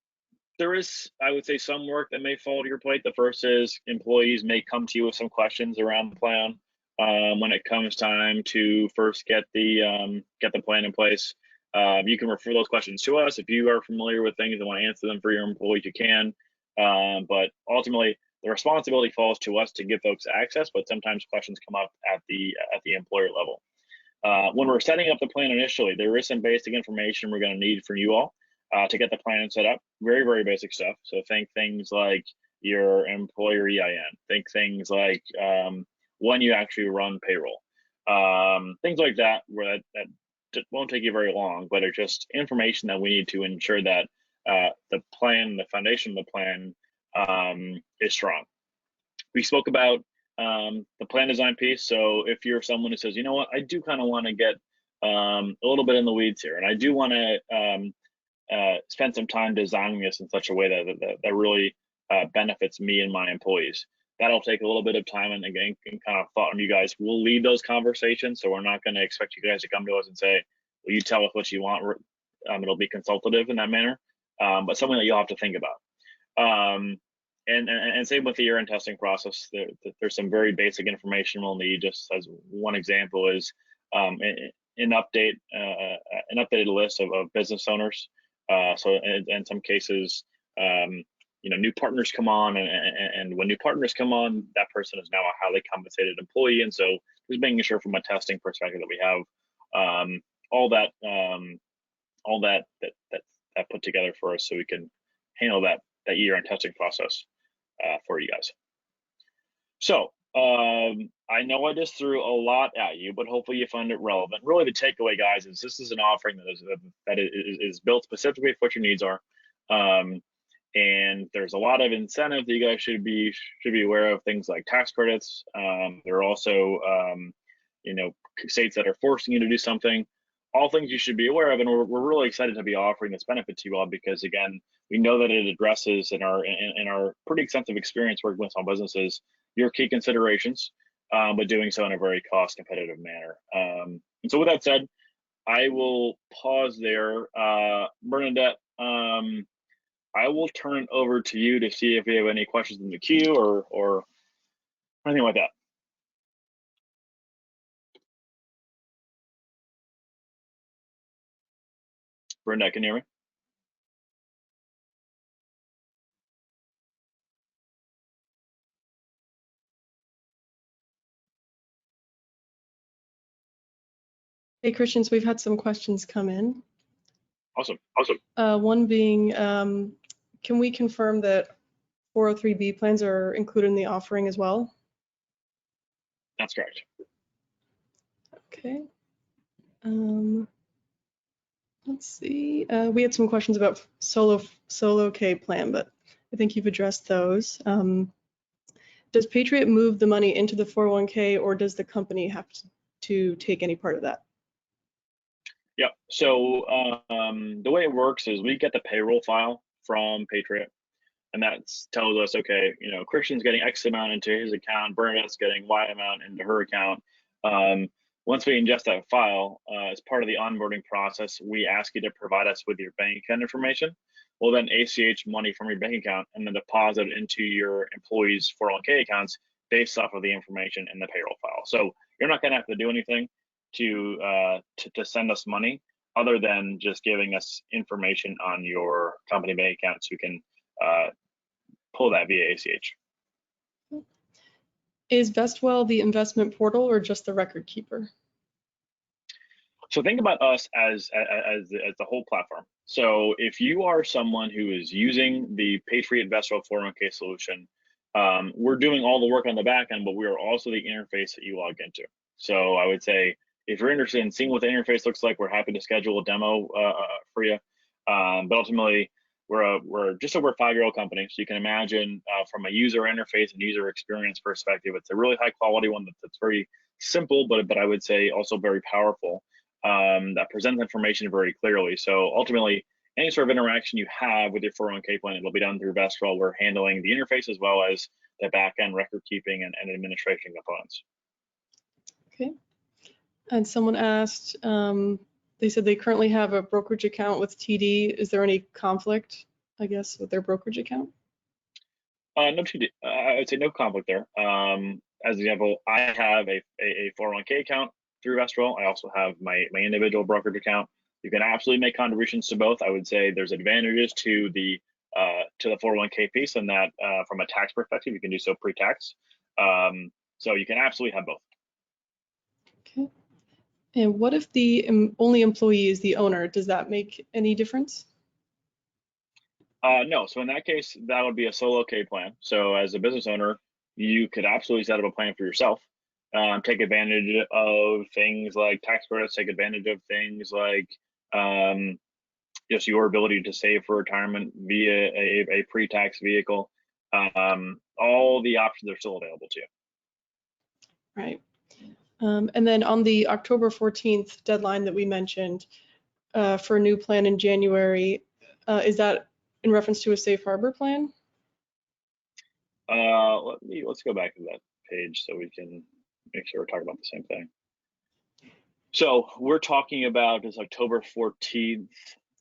There is, I would say, some work that may fall to your plate. The first is employees may come to you with some questions around the plan when it comes time to first get the plan in place. You can refer those questions to us. If you are familiar with things and want to answer them for your employees, you can. But ultimately, the responsibility falls to us to give folks access. But sometimes questions come up at the employer level. When we're setting up the plan initially, there is some basic information we're going to need from you all to get the plan set up. Very, very basic stuff. So think things like your employer EIN. Think things like when you actually run payroll. Things like that, where that won't take you very long, but it's just information that we need to ensure that the plan, the foundation of the plan is strong. We spoke about the plan design piece. So if you're someone who says, you know what, I do kind of want to get a little bit in the weeds here, and I do want to spend some time designing this in such a way that really benefits me and my employees. That'll take a little bit of time and again, kind of thought on you guys. We'll lead those conversations, so we're not going to expect you guys to come to us and say, "Will you tell us what you want?" It'll be consultative in that manner, but something that you'll have to think about. And same with the year-end testing process. There's some very basic information we'll need. Just as one example is an updated list of business owners. So in some cases, new partners come on, and when new partners come on, that person is now a highly compensated employee. And so just making sure from a testing perspective that we have all that put together for us, so we can handle that year-end testing process for you guys. So I know I just threw a lot at you, but hopefully you find it relevant. Really, the takeaway, guys, is this is an offering that is built specifically for what your needs are. And there's a lot of incentive that you guys should be aware of, things like tax credits. There are also states that are forcing you to do something. All things you should be aware of, and we're really excited to be offering this benefit to you all, because again, we know that it addresses in our pretty extensive experience working with small businesses your key considerations, but doing so in a very cost competitive manner. And so with that said, I will pause there. Bernadette, I will turn it over to you to see if we have any questions in the queue or anything like that. Bernadette, can you hear me? Hey, Christians, we've had some questions come in. Awesome. One being, can we confirm that 403B plans are included in the offering as well? That's correct. Okay. Let's see. We had some questions about solo K plan, but I think you've addressed those. Does Patriot move the money into the 401k, or does the company have to take any part of that? Yeah, so the way it works is we get the payroll file from Patriot, and that tells us, okay, Christian's getting X amount into his account, Bernadette's getting Y amount into her account. Once we ingest that file, as part of the onboarding process, we ask you to provide us with your bank account information. We'll then ACH money from your bank account and then deposit it into your employees' 401k accounts based off of the information in the payroll file. So you're not going to have to do anything to send us money other than just giving us information on your company bank account, so you can pull that via ACH. Is Vestwell the investment portal or just the record keeper? So think about us as the whole platform. So if you are someone who is using the Patriot Vestwell 401k solution, we're doing all the work on the back end, but we are also the interface that you log into. So I would say, if you're interested in seeing what the interface looks like, we're happy to schedule a demo for you. But ultimately, we're just over a 5-year-old company, so you can imagine from a user interface and user experience perspective, it's a really high quality one that's very simple, but I would say also very powerful, that presents information very clearly. So ultimately, any sort of interaction you have with your 401k plan, it'll be done through Vestwell. We're handling the interface as well as the back end record keeping and administration components. Okay. And someone asked, they said they currently have a brokerage account with TD. Is there any conflict I guess, with their brokerage account? No, I would say no conflict there. As an example, I have a 401k account through Vestwell. I also have my individual brokerage account. You can absolutely make contributions to both. I would say there's advantages to the 401k piece, and that from a tax perspective, you can do so pre-tax. So you can absolutely have both. Okay. And what if the only employee is the owner? Does that make any difference? No, so in that case, that would be a solo K plan. So as a business owner, you could absolutely set up a plan for yourself. Take advantage of things like tax credits, take advantage of things like just your ability to save for retirement via a pre-tax vehicle. All the options are still available to you. Right. And then on the October 14th deadline that we mentioned for a new plan in January, is that in reference to a safe harbor plan? Let's go back to that page so we can make sure we're talking about the same thing. So we're talking about this October 14th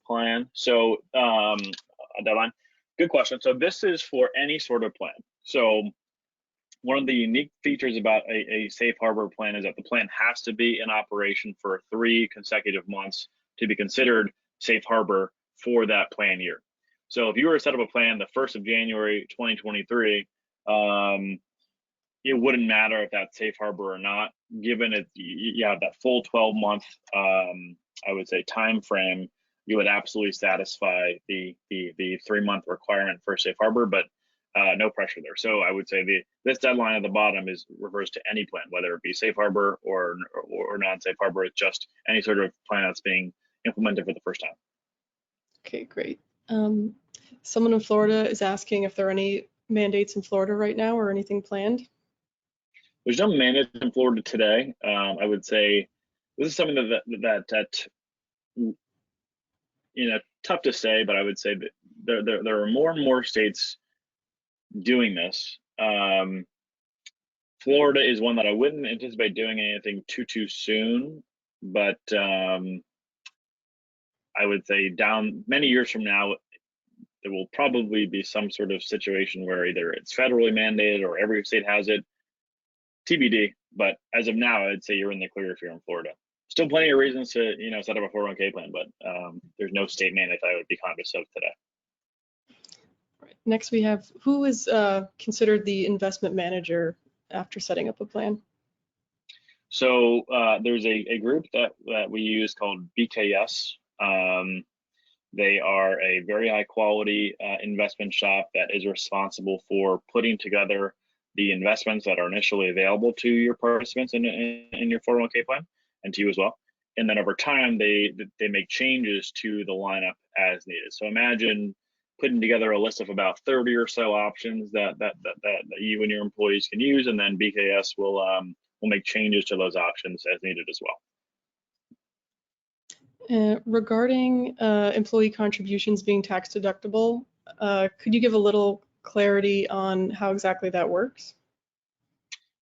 plan. So a deadline. Good question. So this is for any sort of plan. So one of the unique features about a safe harbor plan is that the plan has to be in operation for 3 consecutive months to be considered safe harbor for that plan year. So if you were to set up a plan the 1st of January 2023, it wouldn't matter if that's safe harbor or not, given it you have that full 12-month I would say time frame. You would absolutely satisfy the 3-month requirement for safe harbor, but no pressure there. So I would say this deadline at the bottom refers to any plan, whether it be safe harbor or non-safe harbor. It's just any sort of plan that's being implemented for the first time. Okay, great. Someone in Florida is asking if there are any mandates in Florida right now or anything planned. There's no mandates in Florida today. I would say this is something that tough to say, but I would say that there are more and more states doing this. Florida is one that I wouldn't anticipate doing anything too soon, but I would say down many years from now, there will probably be some sort of situation where either it's federally mandated or every state has it. TBD, but as of now, I'd say you're in the clear if you're in Florida. Still plenty of reasons to set up a 401k plan, but there's no state mandate I would be conscious of today. Right. Next, we have who is considered the investment manager after setting up a plan? So there's a group that we use called BKS. They are a very high quality investment shop that is responsible for putting together the investments that are initially available to your participants in your 401k plan and to you as well. And then over time, they make changes to the lineup as needed. So imagine putting together a list of about 30 or so options that you and your employees can use, and then BKS will make changes to those options as needed as well. Regarding employee contributions being tax deductible, could you give a little clarity on how exactly that works?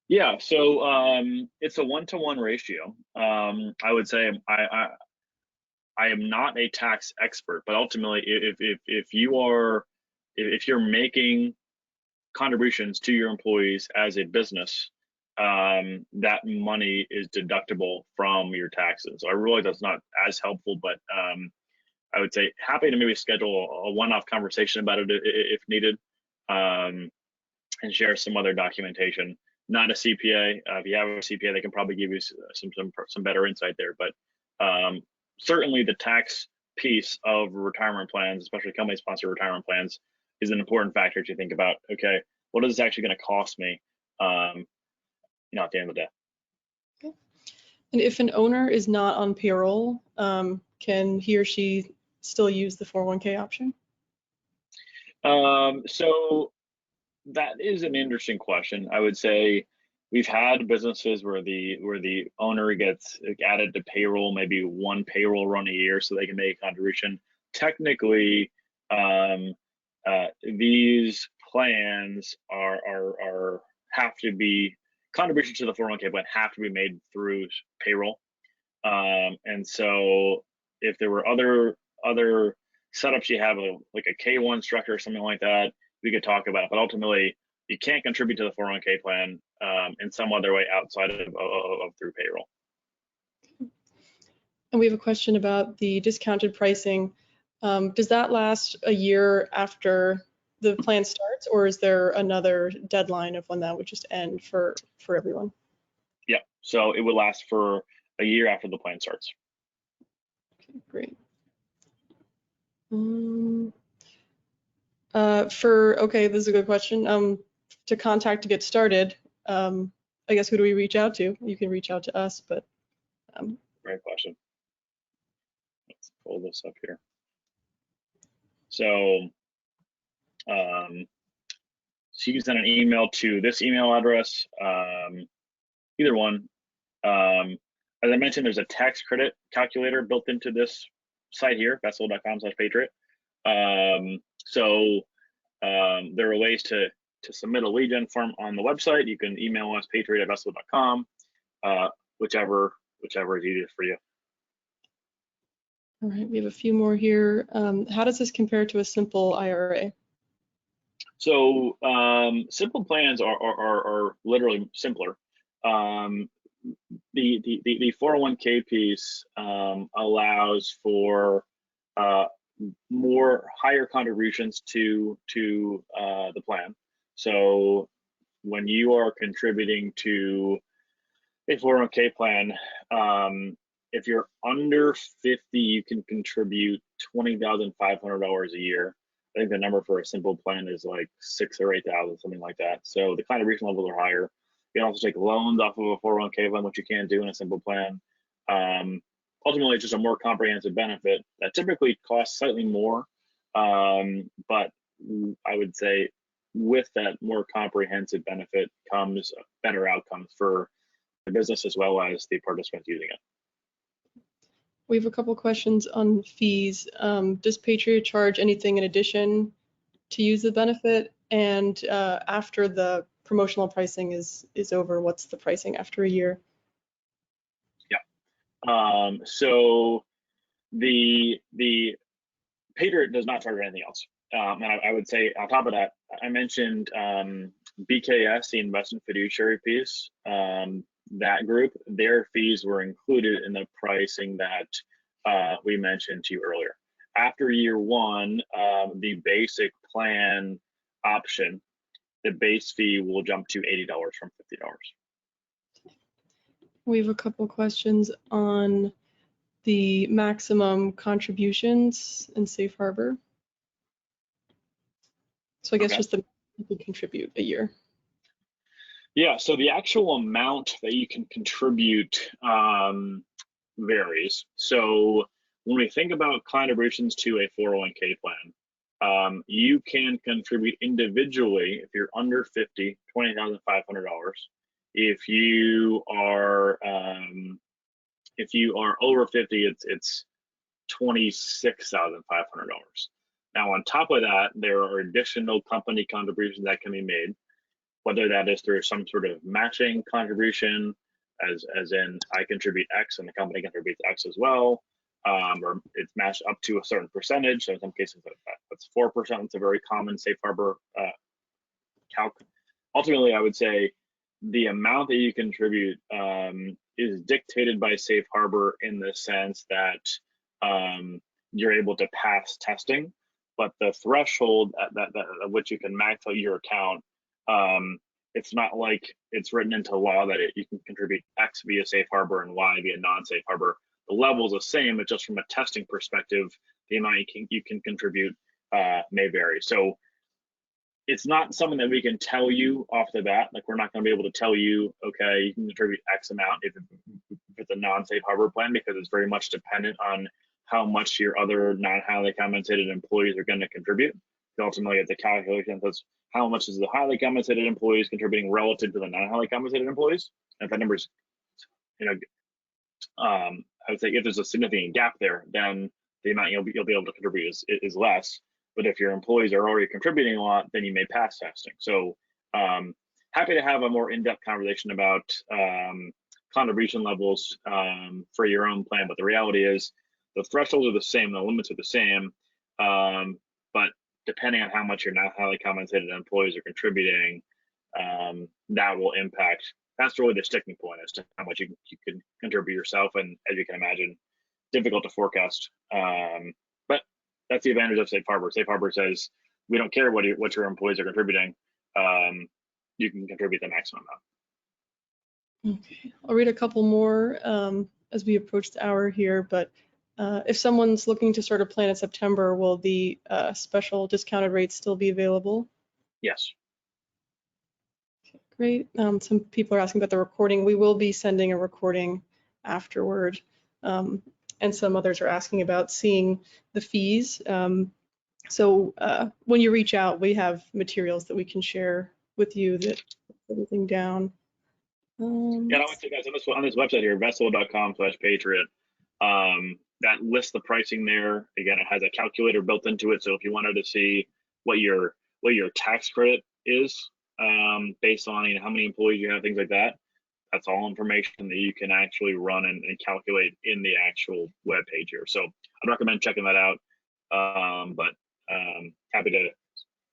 Yeah, so it's a 1-to-1 ratio. I would say I am not a tax expert, but ultimately, if you're making contributions to your employees as a business, that money is deductible from your taxes. So I realize that's not as helpful, but I would say happy to maybe schedule a one-off conversation about it if needed, and share some other documentation. Not a CPA. If you have a CPA, they can probably give you some better insight there. But certainly the tax piece of retirement plans, especially company-sponsored retirement plans, is an important factor to think about. Okay, what is this actually going to cost me? At the end of the day. Okay. And if an owner is not on payroll, can he or she still use the 401k option? So that is an interesting question. I would say we've had businesses where the owner gets added to payroll, maybe one payroll run a year, so they can make a contribution. Technically, these plans have to be contributions to the 401k plan have to be made through payroll, and so if there were other setups you have, like a K1 structure or something like that, we could talk about it. But ultimately, you can't contribute to the 401k plan in some other way outside of through payroll. And we have a question about the discounted pricing. Does that last a year after the plan starts, or is there another deadline of when that would just end for everyone? Yeah, so it would last for a year after the plan starts. Okay, great. Okay, this is a good question. To contact to get started, I guess who do we reach out to? You can reach out to us, but. Great question. Let's pull this up here. So, so you can send an email to this email address, either one. As I mentioned, there's a tax credit calculator built into this site here, vestwell.com/patriot. So there are ways to submit a lead gen form on the website. You can email us, patriot@vestwell.com, whichever is easiest for you. All right, we have a few more here. How does this compare to a simple IRA? So simple plans are literally simpler. The 401k piece allows for more higher contributions to the plan. So when you are contributing to a 401k plan, if you're under 50, you can contribute $20,500 a year. I think the number for a simple plan is like 6,000 or 8,000, something like that. So the contribution levels are higher. You can also take loans off of a 401k plan, which you can't do in a simple plan. Ultimately, it's just a more comprehensive benefit that typically costs slightly more, but I would say with that more comprehensive benefit comes better outcomes for the business as well as the participants using it. We have a couple questions on fees. Does Patriot charge anything in addition to use the benefit? And after the promotional pricing is over, what's the pricing after a year? Yeah. So the Patriot does not charge anything else. And I would say on top of that, I mentioned BKS, the investment fiduciary piece. That group, their fees were included in the pricing that we mentioned to you earlier. After year one, the basic plan option, the base fee will jump to $80 from $50. We have a couple questions on the maximum contributions in Safe Harbor. So I guess just the you could contribute a year. Yeah, so the actual amount that you can contribute varies. So when we think about contributions to a 401k plan, you can contribute individually if you're under 50, $20,500. If you are over 50, it's $26,500. Now on top of that, there are additional company contributions that can be made, whether that is through some sort of matching contribution, as in I contribute X and the company contributes X as well, or it's matched up to a certain percentage. So in some cases, that's 4%. It's a very common Safe Harbor calc. Ultimately, I would say the amount that you contribute is dictated by Safe Harbor in the sense that you're able to pass testing, but the threshold at which you can max out your account, it's not like it's written into law that you can contribute X via Safe Harbor and Y via non-Safe Harbor. The level is the same, but just from a testing perspective, the amount you can contribute may vary. So it's not something that we can tell you off the bat. Like we're not going to be able to tell you, okay, you can contribute X amount if it's a non-Safe Harbor plan, because it's very much dependent on how much your other non-highly compensated employees are going to contribute. Ultimately, it's a calculation that's how much is the highly compensated employees contributing relative to the non-highly compensated employees. And if that number is, I would say if there's a significant gap there, then the amount you'll be able to contribute is less. But if your employees are already contributing a lot, then you may pass testing. So happy to have a more in-depth conversation about contribution levels for your own plan. But the reality is the thresholds are the same, the limits are the same. But depending on how much your now highly compensated employees are contributing, that will impact. That's really the sticking point as to how much you can contribute yourself, and as you can imagine, difficult to forecast. But that's the advantage of Safe Harbor. Safe Harbor says we don't care what your employees are contributing. You can contribute the maximum amount. Okay, I'll read a couple more as we approach the hour here, but if someone's looking to start a plan in September, will the special discounted rates still be available? Yes. Okay, great. Some people are asking about the recording. We will be sending a recording afterward. And some others are asking about seeing the fees. So when you reach out, we have materials that we can share with you that put everything down. Yeah, I would say, guys, on this website here, Vestwell.com/Patriot, that lists the pricing there. Again, it has a calculator built into it. So if you wanted to see what your tax credit is, based on how many employees you have, things like that, that's all information that you can actually run and calculate in the actual web page here. So I'd recommend checking that out. But happy to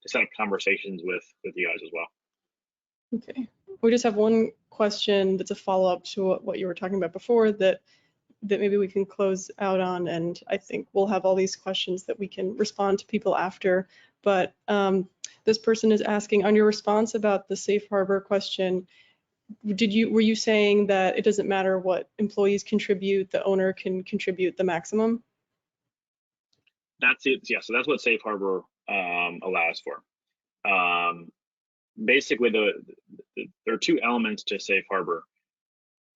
set up conversations with you guys as well. Okay, we just have one question that's a follow-up to what you were talking about before that maybe we can close out on, and I think we'll have all these questions that we can respond to people after. But this person is asking, on your response about the Safe Harbor question, were you saying that it doesn't matter what employees contribute, the owner can contribute the maximum? That's it. Yeah, so that's what Safe Harbor allows for. Basically, there are two elements to Safe Harbor.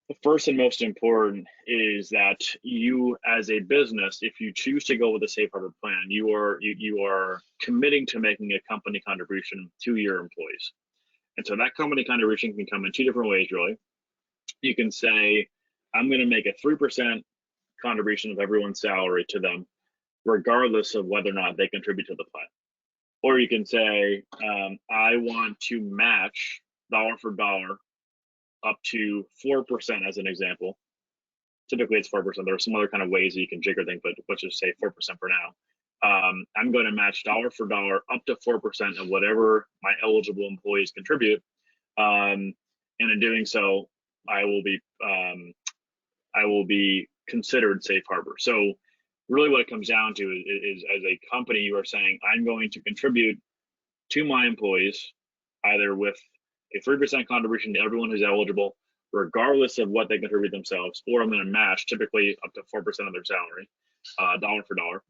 The first and most important is that you, as a business, if you choose to go with a Safe Harbor plan, you are committing to making a company contribution to your employees. And so that company contribution can come in two different ways, really. You can say, I'm going to make a 3% contribution of everyone's salary to them, regardless of whether or not they contribute to the plan. Or you can say, I want to match dollar for dollar up to 4% as an example. Typically it's 4%. There are some other kind of ways that you can jigger things, but let's just say 4% for now. I'm going to match dollar for dollar up to 4% of whatever my eligible employees contribute. And in doing so, I will be considered Safe Harbor. So really what it comes down to is as a company, you are saying, I'm going to contribute to my employees, either with a 3% contribution to everyone who's eligible, regardless of what they contribute themselves, or I'm going to match typically up to 4% of their salary, dollar for dollar.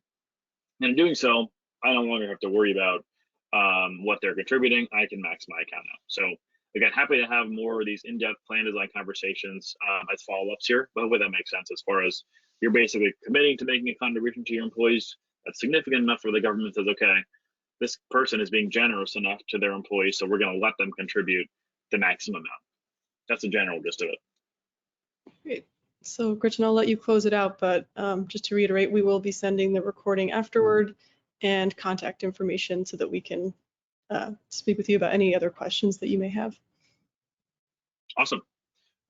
And in doing so, I no longer have to worry about what they're contributing. I can max my account out. So again, happy to have more of these in-depth plan design conversations as follow-ups here, but hopefully that makes sense as far as you're basically committing to making a contribution to your employees that's significant enough where the government says, okay, this person is being generous enough to their employees, so we're going to let them contribute the maximum amount. That's the general gist of it. Great. So Gretchen, I'll let you close it out, but just to reiterate, we will be sending the recording afterward and contact information so that we can speak with you about any other questions that you may have. Awesome.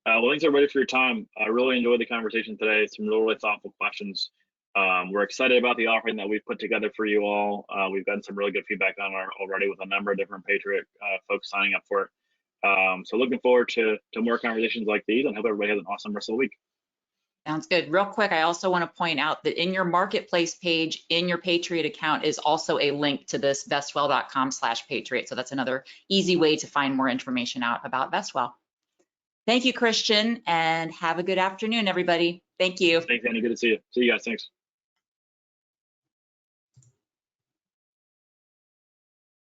Well, thanks everybody for your time. I really enjoyed the conversation today. Some really thoughtful questions. We're excited about the offering that we've put together for you all. We've gotten some really good feedback on it already with a number of different Patriot folks signing up for it. So looking forward to more conversations like these, and hope everybody has an awesome rest of the week. Sounds good. Real quick, I also want to point out that in your marketplace page, in your Patriot account is also a link to this vestwell.com/Patriot. So that's another easy way to find more information out about Vestwell. Thank you, Christian, and have a good afternoon, everybody. Thank you. Thanks, Annie. Good to see you. See you guys. Thanks.